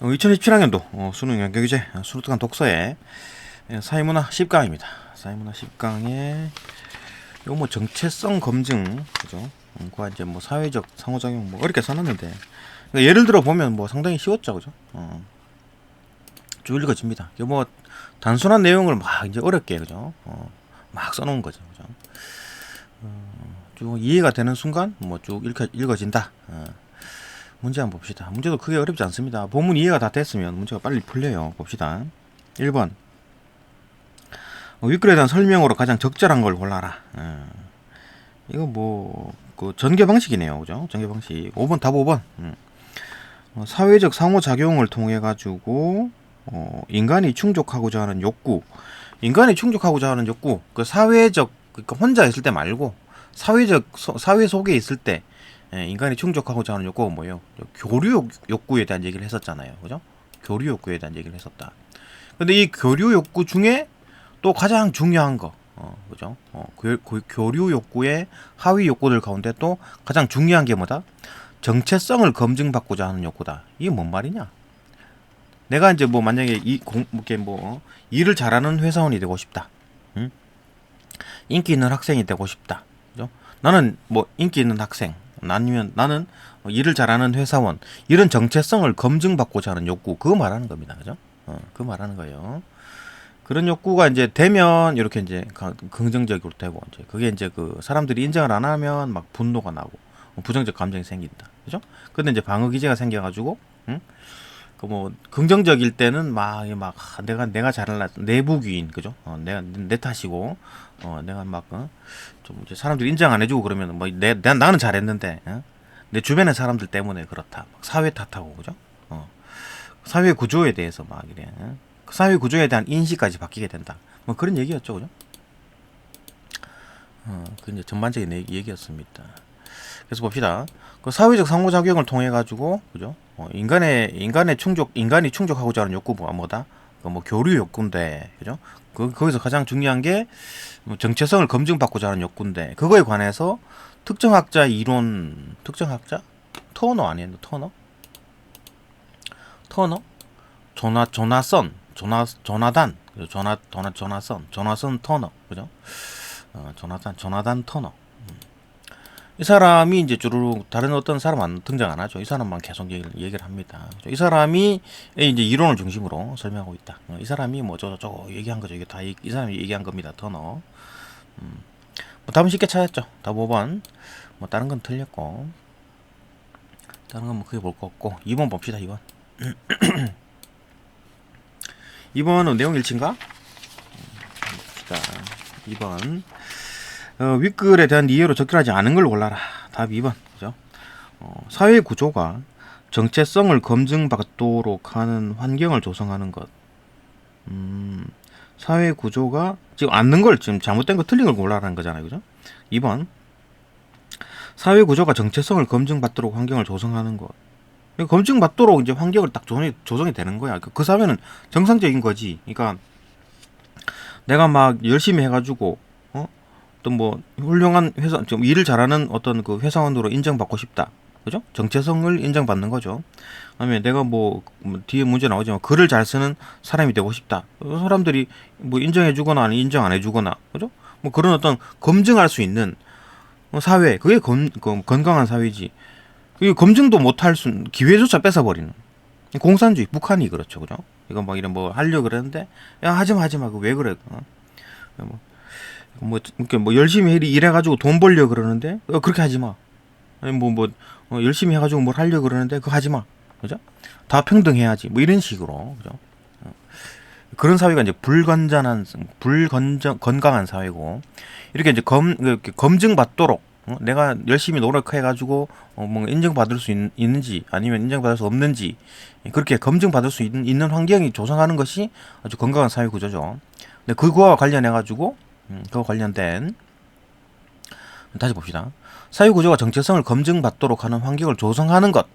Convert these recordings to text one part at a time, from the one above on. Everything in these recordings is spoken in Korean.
2027학년도 수능 연계규제 수능특강 독서의 사회문화 10강입니다. 사회문화 10강에 요 뭐 정체성 검증 그죠? 과 이제 뭐 사회적 상호작용 뭐 어렵게 써놨는데 그러니까 예를 들어 보면 뭐 상당히 쉬웠죠, 그죠? 쭉 읽어집니다. 뭐 단순한 내용을 막 이제 어렵게 그죠? 막 써놓은 거죠, 그죠? 쭉 이해가 되는 순간 뭐 쭉 읽어진다. 문제 한번 봅시다. 문제도 크게 어렵지 않습니다. 본문 이해가 다 됐으면 문제가 빨리 풀려요. 봅시다. 1번 윗글에 대한 설명으로 가장 적절한 걸 골라라. 이거 뭐 그 전개 방식이네요. 그죠? 전개 방식. 5번 답 5번. 사회적 상호작용을 통해 가지고 인간이 충족하고자 하는 욕구. 인간이 충족하고자 하는 욕구. 그 사회적 그러니까 혼자 있을 때 말고 사회 속에 있을 때 인간이 충족하고자 하는 욕구가 뭐예요? 교류 욕구에 대한 얘기를 했었잖아요. 그죠? 교류 욕구에 대한 얘기를 했었다. 근데 이 교류 욕구 중에 또 가장 중요한 거, 그죠? 교류 욕구의 하위 욕구들 가운데 또 가장 중요한 게 뭐다? 정체성을 검증받고자 하는 욕구다. 이게 뭔 말이냐? 내가 이제 뭐 만약에 일을 잘하는 회사원이 되고 싶다. 응? 인기 있는 학생이 되고 싶다. 그죠? 나는 뭐 인기 있는 학생, 아니면 나는 일을 잘하는 회사원, 이런 정체성을 검증받고자 하는 욕구, 그거 말하는 겁니다. 그죠? 그거 말하는 거예요. 그런 욕구가 이제 되면 이렇게 이제 긍정적으로 되고 이제 그게 이제 그 사람들이 인정을 안 하면 막 분노가 나고 부정적 감정이 생긴다. 그죠? 근데 이제 방어 기제가 생겨가지고, 응? 그 뭐 긍정적일 때는 막 내가 잘할라 내부귀인 그죠? 내가 내 탓이고, 내가 막 좀 이제 사람들이 인정 안 해주고 그러면 뭐 나는 잘했는데, 내 주변의 사람들 때문에 그렇다. 막 사회 탓하고 그죠? 사회 구조에 대해서 막 이래. 그 사회 구조에 대한 인식까지 바뀌게 된다. 뭐 그런 얘기였죠, 그죠? 그 이제 전반적인 얘기였습니다. 그래서 봅시다. 그 사회적 상호작용을 통해 가지고, 그죠? 인간이 충족하고자 하는 욕구가 뭐다? 그 뭐 교류 욕구인데, 그죠? 거기서 가장 중요한 게 뭐 정체성을 검증받고자 하는 욕구인데, 그거에 관해서 특정학자 이론, 특정학자? 터너 아니에요? 터너? 조나선 터너, 그죠? 조나단 터너. 이 사람이 이제 주르륵 다른 어떤 사람 등장 안 하죠. 이 사람만 계속 얘기를 합니다. 이 사람이 이제 이론을 중심으로 설명하고 있다. 이 사람이 뭐 저거 얘기한 거죠. 이게 다 이 사람이 얘기한 겁니다. 터너. 뭐 답은 쉽게 찾았죠. 답 5번. 뭐 다른 건 틀렸고, 다른 건 뭐 크게 볼 거 없고, 2번 봅시다. 2번. 2번은 내용 일치인가? 봅시다. 2번. 윗글에 대한 이해로 적절하지 않은 걸 골라라. 답 2번. 그죠? 사회 구조가 정체성을 검증받도록 하는 환경을 조성하는 것. 사회 구조가 지금 않는 걸, 지금 잘못된 거 틀린 걸 골라라는 거잖아요. 그죠? 2번. 사회 구조가 정체성을 검증받도록 환경을 조성하는 것. 검증받도록 이제 환경을 딱 조성이 되는 거야. 그 사회는 정상적인 거지. 그러니까 내가 막 열심히 해가지고 또 뭐 훌륭한 회사, 좀 일을 잘하는 어떤 그 회사원으로 인정받고 싶다. 그죠? 정체성을 인정받는 거죠. 그다음에 내가 뭐 뒤에 문제 나오지만 글을 잘 쓰는 사람이 되고 싶다. 사람들이 뭐 인정해주거나 아니 인정 안 해주거나, 그죠? 뭐 그런 어떤 검증할 수 있는 사회, 그게 건강한 사회지. 그게 검증도 못할 기회조차 뺏어버리는 공산주의. 북한이 그렇죠, 그죠? 이거 막 이런 뭐 하려 그러는데 야 하지마 그 왜 그래? 이렇게 뭐 열심히 일해가지고 돈 벌려 그러는데 그렇게 하지 마. 아니 열심히 해가지고 뭘 하려 그러는데 그거 하지 마. 그죠? 다 평등해야지. 뭐 이런 식으로, 그죠? 그런 사회가 이제 건강한 사회고, 이렇게 이제 검증받도록 내가 열심히 노력해가지고 뭐 인정받을 수 있는지 아니면 인정받을 수 없는지 그렇게 검증받을 수 있는 환경이 조성하는 것이 아주 건강한 사회 구조죠. 근데 그거와 관련해가지고 그거 관련된, 다시 봅시다. 사회 구조가 정체성을 검증받도록 하는 환경을 조성하는 것.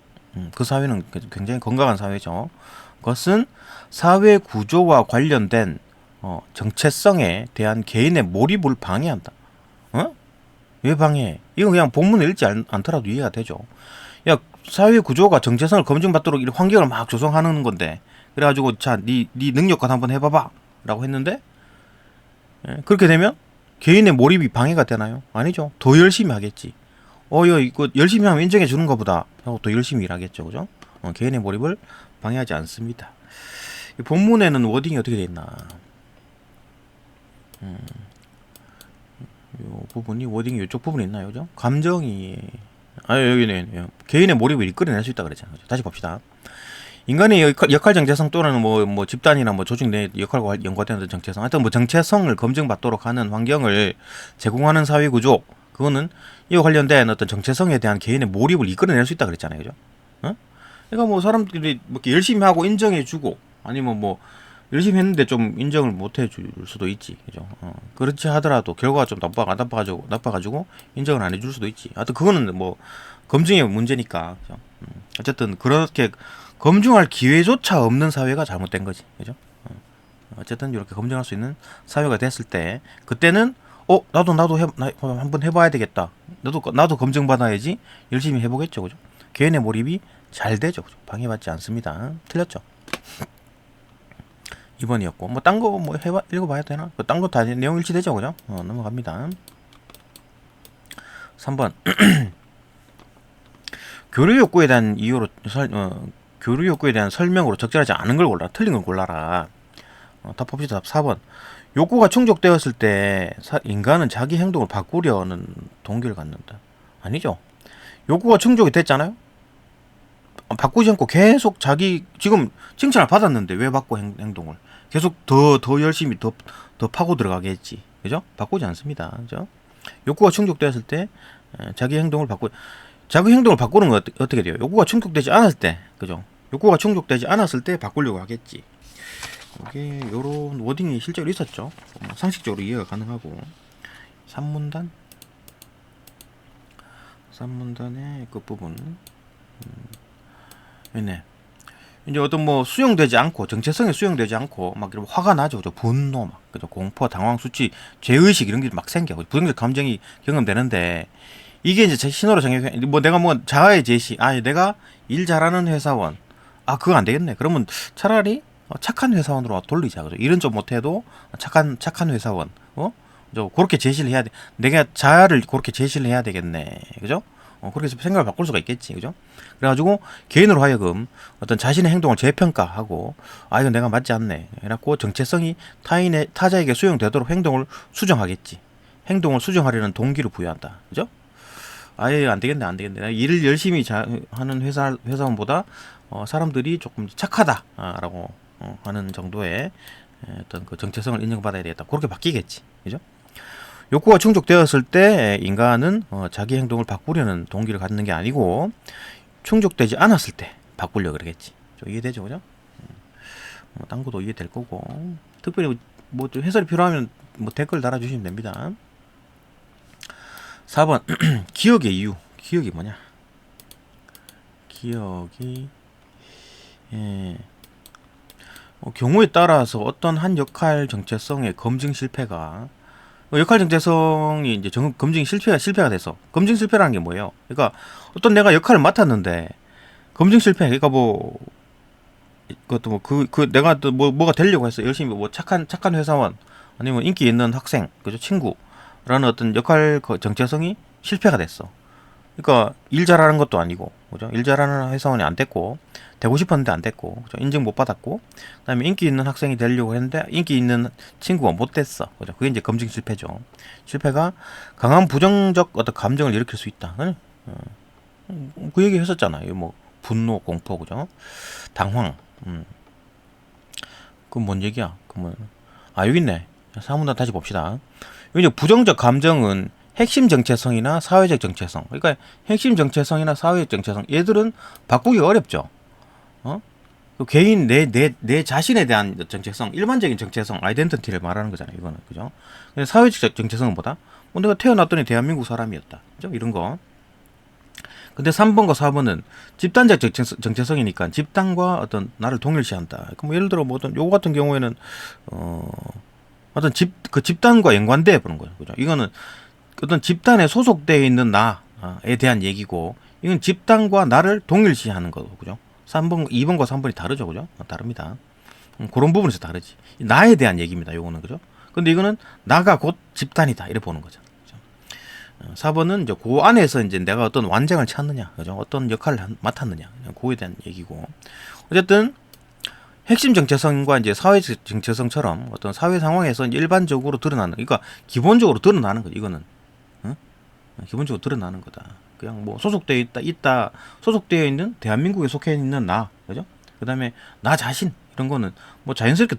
그 사회는 굉장히 건강한 사회죠. 그것은 사회 구조와 관련된 정체성에 대한 개인의 몰입을 방해한다. 왜 방해해? 이거 그냥 본문을 읽지 않더라도 이해가 되죠. 야, 사회 구조가 정체성을 검증받도록 이런 환경을 막 조성하는 건데, 그래가지고 자, 네 능력껏 한번 해봐봐라고 했는데, 예, 그렇게 되면 개인의 몰입이 방해가 되나요? 아니죠. 더 열심히 하겠지. 야, 이거 열심히 하면 인정해 주는 것보다 하고 더 열심히 일하겠죠, 그죠? 개인의 몰입을 방해하지 않습니다. 이 본문에는 워딩이 어떻게 돼 있나? 요 부분이 워딩이 이쪽 부분에 있나요, 그죠? 감정이 여기네. 개인의 몰입을 이끌어낼 수 있다 그랬잖아요. 다시 봅시다. 인간의 역할 정체성 또는 뭐 집단이나 뭐 조직 내 역할과 연관되는 정체성, 하여튼 뭐 정체성을 검증받도록 하는 환경을 제공하는 사회 구조, 그거는 이와 관련된 어떤 정체성에 대한 개인의 몰입을 이끌어낼 수 있다 그랬잖아요, 그죠? 그러니까 뭐 사람들이 뭐 열심히 하고 인정해주고, 아니면 뭐 열심히 했는데 좀 인정을 못 해줄 수도 있지, 그죠? 그렇지 하더라도 결과가 좀 나빠가지고 인정을 안 해줄 수도 있지. 하여튼 그거는 뭐 검증의 문제니까, 그죠? 어쨌든 그렇게 검증할 기회조차 없는 사회가 잘못된 거지, 그죠? 어쨌든 이렇게 검증할 수 있는 사회가 됐을 때, 그때는 나도 한번 해봐야 되겠다. 나도 검증 받아야지. 열심히 해보겠죠, 그죠? 개인의 몰입이 잘 되죠, 그죠? 방해받지 않습니다. 틀렸죠? 2번이었고, 뭐 딴 거 뭐 읽어봐야 되나? 딴 거 다 내용 일치되죠, 그죠? 넘어갑니다. 3번. 교류 욕구에 대한 이유로 교류 욕구에 대한 설명으로 적절하지 않은 걸 골라. 틀린 걸 골라라. 답 봅시다. 답 4번. 욕구가 충족되었을 때 인간은 자기 행동을 바꾸려는 동기를 갖는다. 아니죠. 욕구가 충족이 됐잖아요. 바꾸지 않고 계속 자기 지금 칭찬을 받았는데 왜 바꿔 행동을 계속 더 열심히 더 파고 들어가겠지, 그죠? 바꾸지 않습니다, 그죠? 욕구가 충족되었을 때 자기 행동을 바꾸는 건 어떻게 돼요? 욕구가 충족되지 않았을 때, 그죠? 욕구가 충족되지 않았을 때 바꾸려고 하겠지. 이게 요런 워딩이 실제로 있었죠. 상식적으로 이해가 가능하고. 3문단의 끝부분. 네. 이제 어떤 뭐 수용되지 않고, 정체성이 수용되지 않고 막 이런 화가 나죠, 그죠? 분노, 막 그죠? 공포, 당황, 수치, 죄의식 이런 게 막 생겨. 부정적 감정이 경험되는데, 이게 이제 제 신호로 작용해. 뭐 내가 뭐 자아의 제시, 내가 일 잘하는 회사원, 그거 안 되겠네. 그러면 차라리 착한 회사원으로 돌리자, 그죠? 일은 좀 못해도 착한 회사원, 그렇게 제시를 해야 돼. 내가 자아를 그렇게 제시를 해야 되겠네, 그죠? 그렇게 해서 생각을 바꿀 수가 있겠지, 그죠? 그래가지고 개인으로 하여금 어떤 자신의 행동을 재평가하고, 이건 내가 맞지 않네, 그래갖고 정체성이 타자에게 수용되도록 행동을 수정하겠지. 행동을 수정하려는 동기를 부여한다, 그죠? 안 되겠네. 일을 열심히 하는 회사원보다 사람들이 조금 착하다라고 하는 정도의 어떤 그 정체성을 인정받아야 되겠다. 그렇게 바뀌겠지, 그죠? 욕구가 충족되었을 때 인간은 자기 행동을 바꾸려는 동기를 갖는 게 아니고, 충족되지 않았을 때 바꾸려고 그러겠지. 좀 이해되죠, 그죠? 딴 것도 이해될 거고, 특별히 뭐 해설이 필요하면 뭐 댓글 달아주시면 됩니다. 4번. 기억의 이유. 기억이 뭐냐? 기억이 경우에 따라서 어떤 한 역할 정체성의 검증 실패가, 역할 정체성이 이제 검증 실패가 돼서, 검증 실패라는 게 뭐예요? 그러니까 어떤 내가 역할을 맡았는데 검증 실패. 그러니까 뭐 그것도 뭐 내가 또 뭐가 되려고 해서 열심히 뭐 착한 회사원, 아니면 인기 있는 학생, 그죠? 친구라는 어떤 역할 정체성이 실패가 됐어. 그러니까 일 잘하는 것도 아니고, 그죠? 일 잘하는 회사원이 안 됐고, 되고 싶었는데 안 됐고, 그죠? 인증 못 받았고, 그다음에 인기 있는 학생이 되려고 했는데 인기 있는 친구가 못 됐어, 그죠? 그게 이제 검증 실패죠. 실패가 강한 부정적 어떤 감정을 일으킬 수 있다. 그 얘기 했었잖아요. 뭐 분노, 공포, 그죠? 당황. 그건 뭔 얘기야? 그러면 여기 있네. 사문단 다시 봅시다. 여기 이제 부정적 감정은 핵심 정체성이나 사회적 정체성. 그러니까 핵심 정체성이나 사회적 정체성, 얘들은 바꾸기가 어렵죠. 그 개인 내 자신에 대한 정체성, 일반적인 정체성, 아이덴티티를 말하는 거잖아요, 이거는, 그죠? 사회적 정체성은 뭐다? 내가 태어났더니 대한민국 사람이었다, 그죠? 이런 거. 근데 3번과 4번은 집단적 정체성이니까 집단과 어떤 나를 동일시한다. 뭐 예를 들어 뭐 어떤 요거 같은 경우에는 어떤 집단과 연관돼 보는 거예요, 그죠? 이거는 어떤 집단에 소속되어 있는 나에 대한 얘기고, 이건 집단과 나를 동일시하는 거고, 그죠? 3번, 2번과 3번이 다르죠, 그죠? 다릅니다. 그런 부분에서 다르지. 나에 대한 얘기입니다, 요거는, 그죠? 근데 이거는 나가 곧 집단이다, 이렇게 보는 거죠. 그죠? 4번은 이제 그 안에서 이제 내가 어떤 완장을 찾느냐, 그죠? 어떤 역할을 맡았느냐, 그거에 대한 얘기고. 어쨌든, 핵심 정체성과 이제 사회 정체성처럼 어떤 사회 상황에서 일반적으로 드러나는, 그러니까 기본적으로 드러나는 거죠, 이거는. 응? 기본적으로 드러나는 거다. 그냥 뭐 소속되어 있다, 소속되어 있는 대한민국에 속해 있는 나, 그죠? 그 다음에 나 자신, 이런 거는 뭐 자연스럽게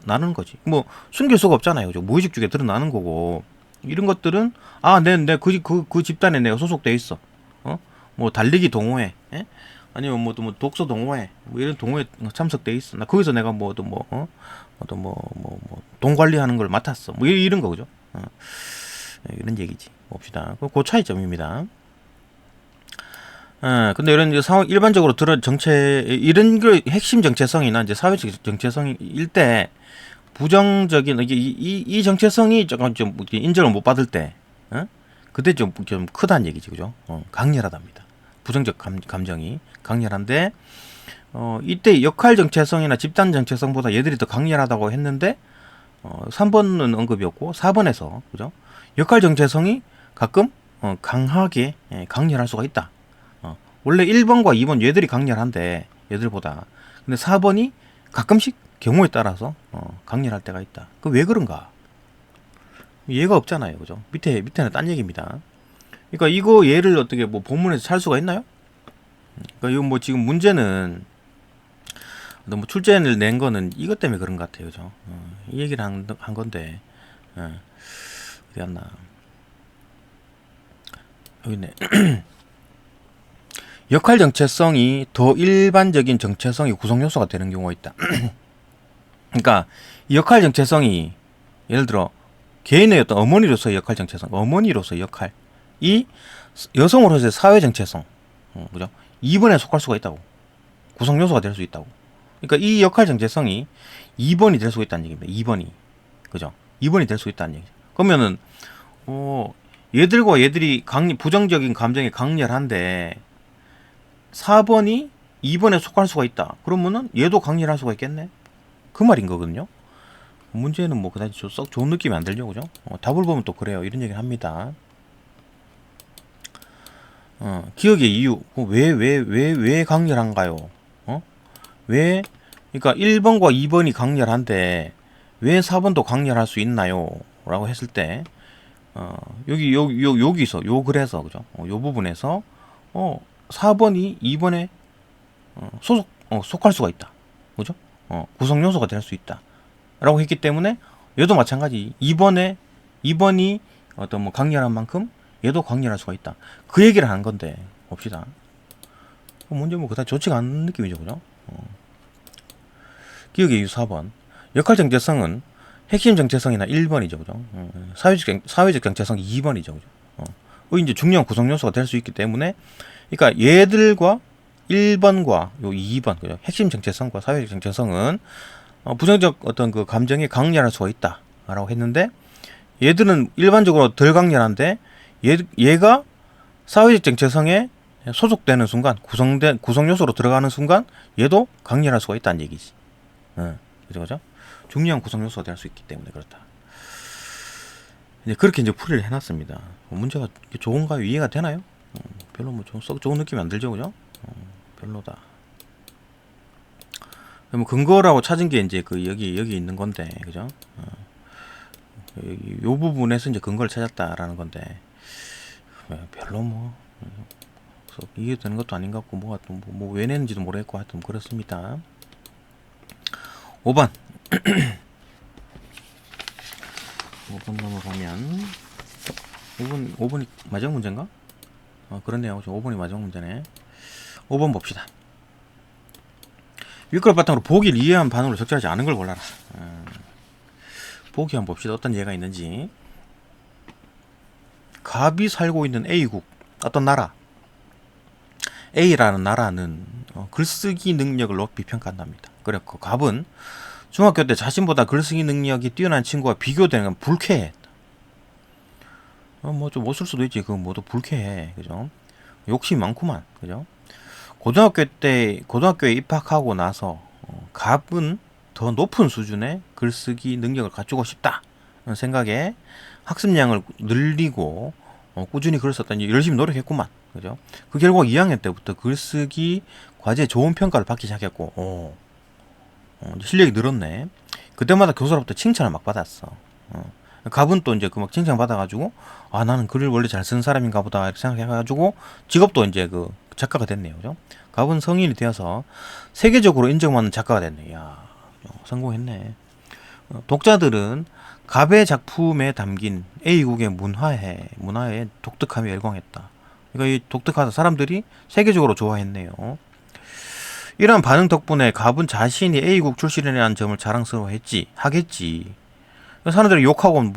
나는 거지. 뭐 숨길 수가 없잖아요, 그죠? 무의식 중에 드러나는 거고. 이런 것들은, 아, 그 집단에 내가 소속되어 있어. 뭐 달리기 동호회, 예? 아니면 뭐 독서 동호회, 뭐 이런 동호회 참석돼 있어. 나 거기서 내가 돈 관리하는 걸 맡았어. 뭐 이런 거, 그죠? 이런 얘기지. 봅시다. 그 차이점입니다. 근데 이런 이제 상황 일반적으로 이런 그 핵심 정체성이나 이제 사회적 정체성일 때 부정적인 이 정체성이 조금 좀 인정을 못 받을 때, 그때 좀 크다는 얘기지, 그죠? 강렬하답니다. 부정적 감정이 강렬한데, 이때 역할 정체성이나 집단 정체성보다 얘들이 더 강렬하다고 했는데, 3번은 언급이 없고 4번에서, 그죠? 역할 정체성이 가끔 강하게 강렬할 수가 있다. 원래 1번과 2번 얘들이 강렬한데 얘들보다, 근데 4번이 가끔씩 경우에 따라서 강렬할 때가 있다. 그 왜 그런가? 얘가 없잖아요, 그죠? 밑에는 딴 얘기입니다. 그러니까 이거 얘를 어떻게 뭐 본문에서 찾을 수가 있나요? 그러니까 이거 뭐 지금 문제는 뭐 출제를 낸 거는 이것 때문에 그런 것 같아요, 그죠? 이 얘기를 한 건데, 어디 갔나? 여기 있네. 역할 정체성이 더 일반적인 정체성의 구성 요소가 되는 경우가 있다. 그러니까 이 역할 정체성이 예를 들어 개인의 어떤 어머니로서의 역할 정체성, 어머니로서의 역할, 이 여성으로서의 사회 정체성, 그죠? 2번에 속할 수가 있다고. 구성 요소가 될 수 있다고. 그러니까 이 역할 정체성이 2번이 될 수가 있다는 얘기입니다. 2번이. 그죠? 2번이 될 수 있다는 얘기죠. 그러면은 얘들과 얘들이 부정적인 감정이 강렬한데 4번이 2번에 속할 수가 있다. 그러면은 얘도 강렬할 수가 있겠네. 그 말인 거거든요. 문제는 뭐 그다지 썩 좋은 느낌이 안 들죠, 그죠? 답을 보면 또 그래요. 이런 얘기를 합니다. 기억의 이유. 왜 강렬한가요? 왜, 그러니까 1번과 2번이 강렬한데 왜 4번도 강렬할 수 있나요? 라고 했을 때, 여기서, 그래서, 그죠? 요 부분에서, 4번이 2번에, 속할 수가 있다. 그죠? 구성 요소가 될 수 있다. 라고 했기 때문에, 얘도 마찬가지. 2번이 어떤 뭐 강렬한 만큼, 얘도 강렬할 수가 있다. 그 얘기를 하는 건데, 봅시다. 문제 뭐 그다지 좋지가 않은 느낌이죠, 그죠? 기억의 이유 4번. 역할 정체성은 핵심 정체성이나 1번이죠, 그죠? 사회적 정체성이 2번이죠, 그죠? 이제 중요한 구성 요소가 될 수 있기 때문에, 그러니까 얘들과 1번과 요 2번, 그죠? 핵심 정체성과 사회적 정체성은 부정적 어떤 그 감정이 강렬할 수가 있다라고 했는데, 얘들은 일반적으로 덜 강렬한데, 얘가 사회적 정체성에 소속되는 순간, 구성 요소로 들어가는 순간, 얘도 강렬할 수가 있다는 얘기지. 그죠? 중요한 구성 요소가 될 수 있기 때문에 그렇다. 이제 그렇게 이제 풀이를 해놨습니다. 문제가 좋은가요? 이해가 되나요? 별로 뭐 썩 좋은 느낌이 안 들죠, 그죠? 별로다. 뭐 근거라고 찾은 게 이제 그 여기 있는 건데, 그죠? 요 부분에서 이제 근거를 찾았다라는 건데, 별로 뭐 이해되는 것도 아닌 것 같고, 뭐가 또 뭐 왜 내는지도 모르겠고, 하여튼 그렇습니다. 5번 5번 넘어가면 5번이 마지막 문제인가? 그렇네요. 5번이 마지막 문제네. 5번 봅시다. 윗글 바탕으로 보기를 이해한 반응으로 적절하지 않은 걸 골라라. 보기 한번 봅시다. 어떤 예가 있는지. 갑이 살고 있는 A국, 어떤 나라 A라는 나라는 글쓰기 능력을 높이 평가한답니다. 그래서 갑은 중학교 때 자신보다 글쓰기 능력이 뛰어난 친구와 비교되는 건 불쾌해. 뭐 좀 못 쓸 수도 있지. 그건 모두 불쾌해. 그죠? 욕심이 많구만. 그죠? 고등학교에 입학하고 나서 갑은 더 높은 수준의 글쓰기 능력을 갖추고 싶다 생각에 학습량을 늘리고 꾸준히 글을 썼다니 열심히 노력했구만. 그죠? 그 결과 2학년 때부터 글쓰기 과제에 좋은 평가를 받기 시작했고, 실력이 늘었네. 그때마다 교사로부터 칭찬을 막 받았어. 갑은 또 이제 그 막 칭찬 받아가지고, 아, 나는 글을 원래 잘 쓰는 사람인가 보다, 이렇게 생각해가지고, 직업도 이제 그 작가가 됐네요. 그죠? 갑은 성인이 되어서 세계적으로 인정받는 작가가 됐네. 야, 성공했네. 독자들은 갑의 작품에 담긴 A국의 문화에 독특함이 열광했다. 그러니까 이 독특하다 사람들이 세계적으로 좋아했네요. 이러한 반응 덕분에 갑은 자신이 A국 출신이라는 점을 하겠지. 사람들이 욕하고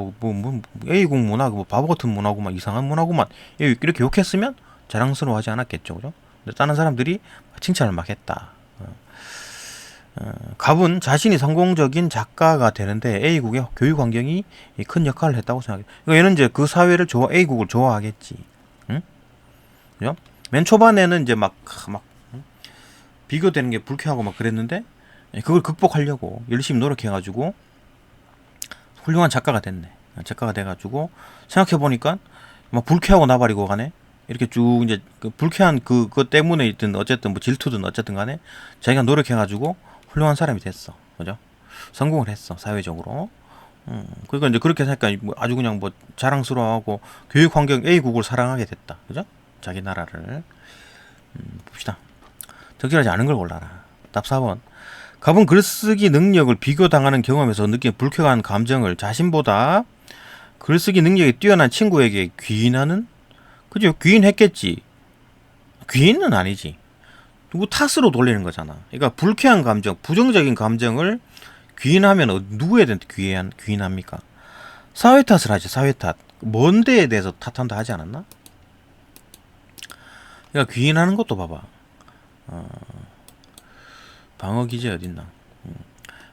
A국 문화 뭐 바보 같은 문화구만, 이상한 문화구만 이렇게 욕했으면 자랑스러워하지 않았겠죠, 그죠? 근데 다른 사람들이 칭찬을 막 했다. 갑은 자신이 성공적인 작가가 되는데 A국의 교육 환경이 큰 역할을 했다고 생각해요. 그러니까 얘는 이제 그 사회를 A국을 좋아하겠지. 응? 그죠? 맨 초반에는 이제 막 비교되는 게 불쾌하고 막 그랬는데 그걸 극복하려고 열심히 노력해가지고 훌륭한 작가가 됐네. 작가가 돼가지고 생각해보니까 막 불쾌하고 나발이고 가네. 이렇게 쭉 이제 그 불쾌한 그것 때문에 있든 어쨌든 뭐 질투든 어쨌든 간에 자기가 노력해가지고 훌륭한 사람이 됐어. 그죠? 성공을 했어. 사회적으로. 그러니까 이제 그렇게 생각하니까 뭐 아주 그냥 뭐 자랑스러워하고 교육 환경 A국을 사랑하게 됐다. 그죠? 자기 나라를. 봅시다. 적절하지 않은 걸 골라라. 답 4번. 갑은 글쓰기 능력을 비교당하는 경험에서 느낀 불쾌한 감정을 자신보다 글쓰기 능력이 뛰어난 친구에게 귀인하는? 그죠? 귀인했겠지. 귀인은 아니지. 누구 탓으로 돌리는 거잖아. 그러니까 불쾌한 감정, 부정적인 감정을 귀인하면 누구에 대해 귀인합니까? 사회 탓을 하지. 사회 탓. 뭔 데에 대해서 탓한다 하지 않았나? 그러니까 귀인하는 것도 봐봐. 방어 기제 어딨나?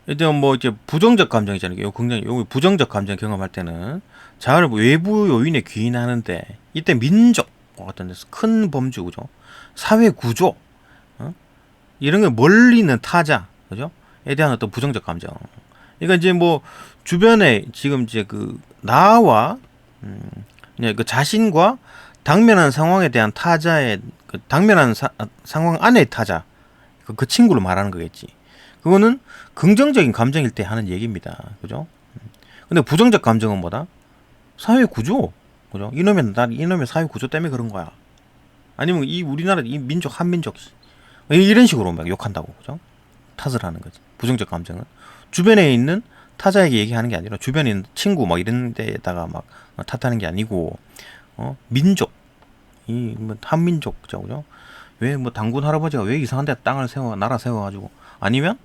일단 뭐 이제 부정적 감정이잖아요. 요 부정적 감정 경험할 때는 자아를 외부 요인에 귀인하는데 이때 민족 같은 데서 큰 범주, 그죠? 사회 구조, 이런 게 멀리 있는 타자, 그죠? 에 대한 어떤 부정적 감정. 그러니까 이제 뭐 주변에 지금 이제 그 나와 그 자신과 당면한 상황에 대한 타자의 당면한 상황 안의 타자, 그 친구를 말하는 거겠지. 그거는 긍정적인 감정일 때 하는 얘기입니다. 그죠? 근데 부정적 감정은 뭐다? 사회 구조. 그죠? 이놈의 사회 구조 때문에 그런 거야. 아니면 이 우리나라 이 민족 한민족 이런 식으로 막 욕한다고. 그죠? 탓을 하는 거지. 부정적 감정은 주변에 있는 타자에게 얘기하는 게 아니라 주변에 있는 친구 막 이런 데다가 막 탓하는 게 아니고 민족 이 뭐 한민족 그죠? 왜 뭐 당군 할아버지가 왜 이상한 데 나라 세워가지고 아니면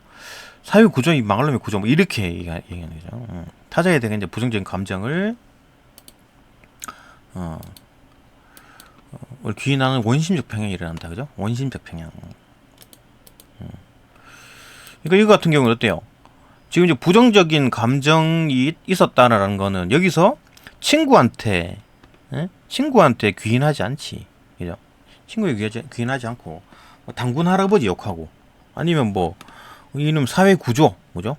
사회 구조이 망할 놈의 구조 뭐 이렇게 얘기하는 거죠. 타자에 대한 이제 부정적인 감정을 귀인하는 원심적 평양이 일어난다, 그죠? 원심적 평양. 그러니까 이거 같은 경우는 어때요? 지금 이제 부정적인 감정이 있었다라는 거는 여기서 친구한테 귀인하지 않지, 그죠? 친구에게 귀인하지 않고 당군 할아버지 욕하고 아니면 뭐 이놈 사회 구조, 그죠?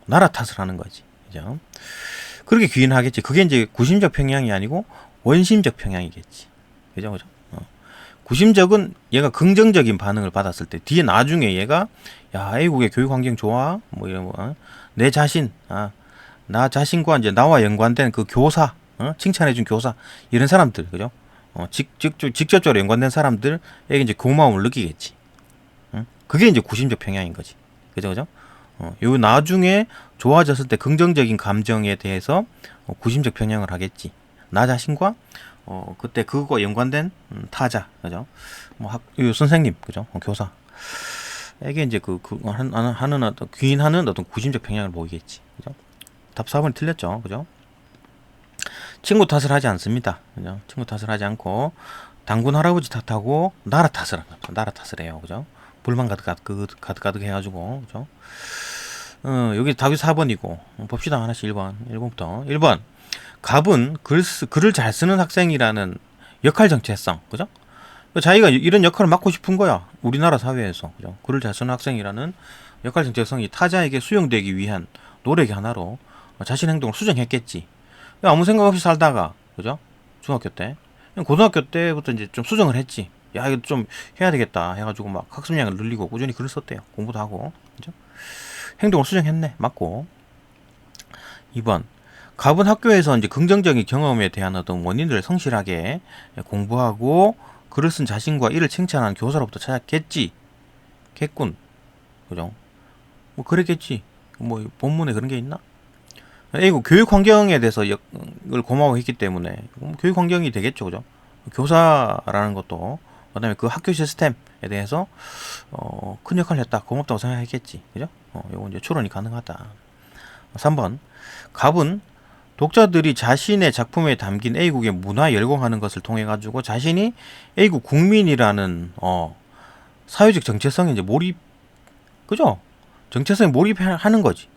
나라 탓을 하는 거지, 그죠? 그렇게 귀인하겠지. 그게 이제 구심적 평양이 아니고 원심적 평양이겠지, 그죠? 구심적은 얘가 긍정적인 반응을 받았을 때 뒤에 나중에 얘가 야 A국의 교육 환경 좋아 뭐 이런 거 내 자신 나 자신과 이제 나와 연관된 그 교사 칭찬해준 교사 이런 사람들, 그죠? 직접적으로 연관된 사람들에게 이제 고마움을 느끼겠지. 그게 이제 구심적 평양인 거지. 그죠? 요 나중에 좋아졌을 때 긍정적인 감정에 대해서 구심적 평양을 하겠지. 나 자신과 그때 그거 연관된 타자, 그죠? 선생님, 그죠? 교사에게 이제 하는 어떤 귀인하는 어떤 구심적 평양을 보이겠지, 그죠? 답 4번이 틀렸죠, 그죠? 친구 탓을 하지 않습니다, 그죠? 친구 탓을 하지 않고 당군 할아버지 탓하고 나라 탓을 해요, 그죠? 불만 가득 해가지고, 그죠? 여기 답이 4번이고 봅시다. 하나씩 1번부터 1번. 갑은 글을 잘 쓰는 학생이라는 역할 정체성, 그죠? 자기가 이런 역할을 맡고 싶은 거야. 우리나라 사회에서. 그죠? 글을 잘 쓰는 학생이라는 역할 정체성이 타자에게 수용되기 위한 노력의 하나로 자신 행동을 수정했겠지. 아무 생각 없이 살다가, 그죠? 중학교 때. 고등학교 때부터 이제 좀 수정을 했지. 야, 이거 좀 해야 되겠다. 해가지고 막 학습량을 늘리고 꾸준히 글을 썼대요. 공부도 하고. 그죠? 행동을 수정했네. 맞고. 2번. 갑은 학교에서 이제 긍정적인 경험에 대한 어떤 원인들을 성실하게 공부하고 글을 쓴 자신과 이를 칭찬하는 교사로부터 찾았겠지. 겠군. 그죠? 뭐 그랬겠지. 뭐 본문에 그런 게 있나? A고 교육 환경에 대해서 을 고마워했기 때문에 교육 환경이 되겠죠, 그죠? 교사라는 것도 그다음에 그 학교 시스템에 대해서 큰 역할을 했다, 고맙다고 생각했겠지, 그죠? 요거 이제 추론이 가능하다. 3번 갑은 독자들이 자신의 작품에 담긴 A국의 문화에 열광하는 것을 통해 가지고 자신이 A국 국민이라는 사회적 정체성에 이제 몰입, 그죠? 정체성에 몰입하는 거지.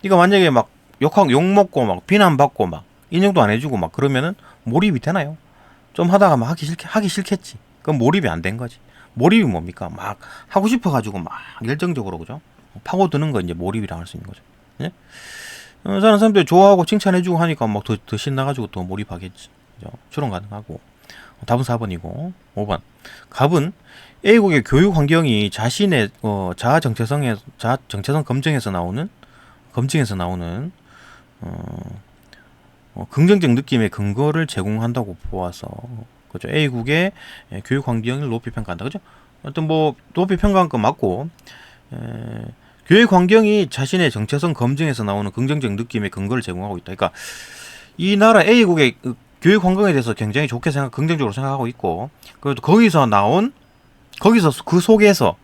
그러니까 만약에 막 욕먹고 막 비난받고 막 인정도 안 해주고 막 그러면은 몰입이 되나요? 좀 하다가 막 하기 싫겠지. 그럼 몰입이 안 된 거지. 몰입이 뭡니까? 막 하고 싶어가지고 막 열정적으로, 그죠? 파고드는 거 이제 몰입이라고 할 수 있는 거죠. 예? 다른 사람들이 좋아하고 칭찬해주고 하니까 막 더 신나가지고 또 몰입하겠지. 그죠? 추론 가능하고. 답은 4번이고. 5번. 갑은 A국의 교육 환경이 자신의 자아 정체성 검증에서 나오는 긍정적 느낌의 근거를 제공한다고 보아서, 그죠? A국의 교육 환경을 높이 평가한다, 그죠? 어떤 뭐 높이 평가한 건 맞고, 교육 환경이 자신의 정체성 검증에서 나오는 긍정적 느낌의 근거를 제공하고 있다. 그러니까 이 나라 A국의 교육 환경에 대해서 굉장히 좋게 긍정적으로 생각하고 있고, 그래도 거기서 그 속에서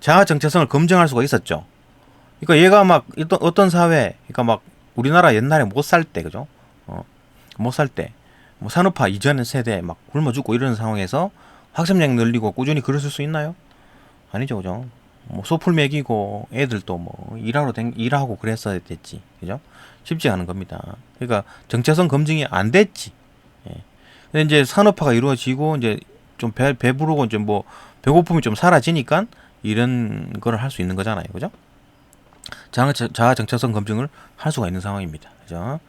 자아 정체성을 검증할 수가 있었죠. 그러니까 얘가 막 어떤 사회, 그러니까 막 우리나라 옛날에 못 살 때, 그죠? 못 살 때, 뭐 산업화 이전 세대 막 굶어 죽고 이런 상황에서 학습량 늘리고 꾸준히 글을 쓸 수 있나요? 아니죠, 그죠? 뭐 소풀 먹이고 애들도 뭐 일하고 그랬어야 됐지, 그죠? 쉽지 않은 겁니다. 그러니까 정체성 검증이 안 됐지. 예. 근데 이제 산업화가 이루어지고 이제 좀 배부르고 이제 뭐 배고픔이 좀 사라지니까 이런 거를 할 수 있는 거잖아요, 그죠? 자아 정체성 검증을 할 수가 있는 상황입니다. 그죠?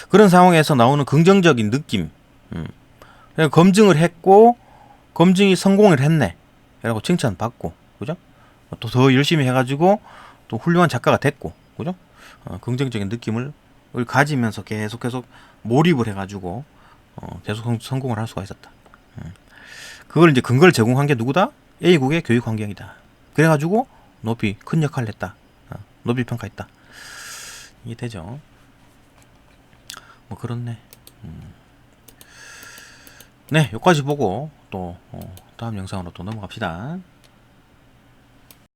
그런 상황에서 나오는 긍정적인 느낌. 검증을 했고, 검증이 성공을 했네. 라고 칭찬받고, 그죠? 또 더 열심히 해가지고, 또 훌륭한 작가가 됐고, 그죠? 긍정적인 느낌을 가지면서 계속 몰입을 해가지고, 계속 성공을 할 수가 있었다. 그걸 이제 근거를 제공한 게 누구다? A국의 교육 환경이다. 그래가지고, 높이 큰 역할을 했다. 높이 평가했다. 이게 되죠. 뭐 그렇네. 네, 여기까지 보고 또 다음 영상으로 또 넘어갑시다.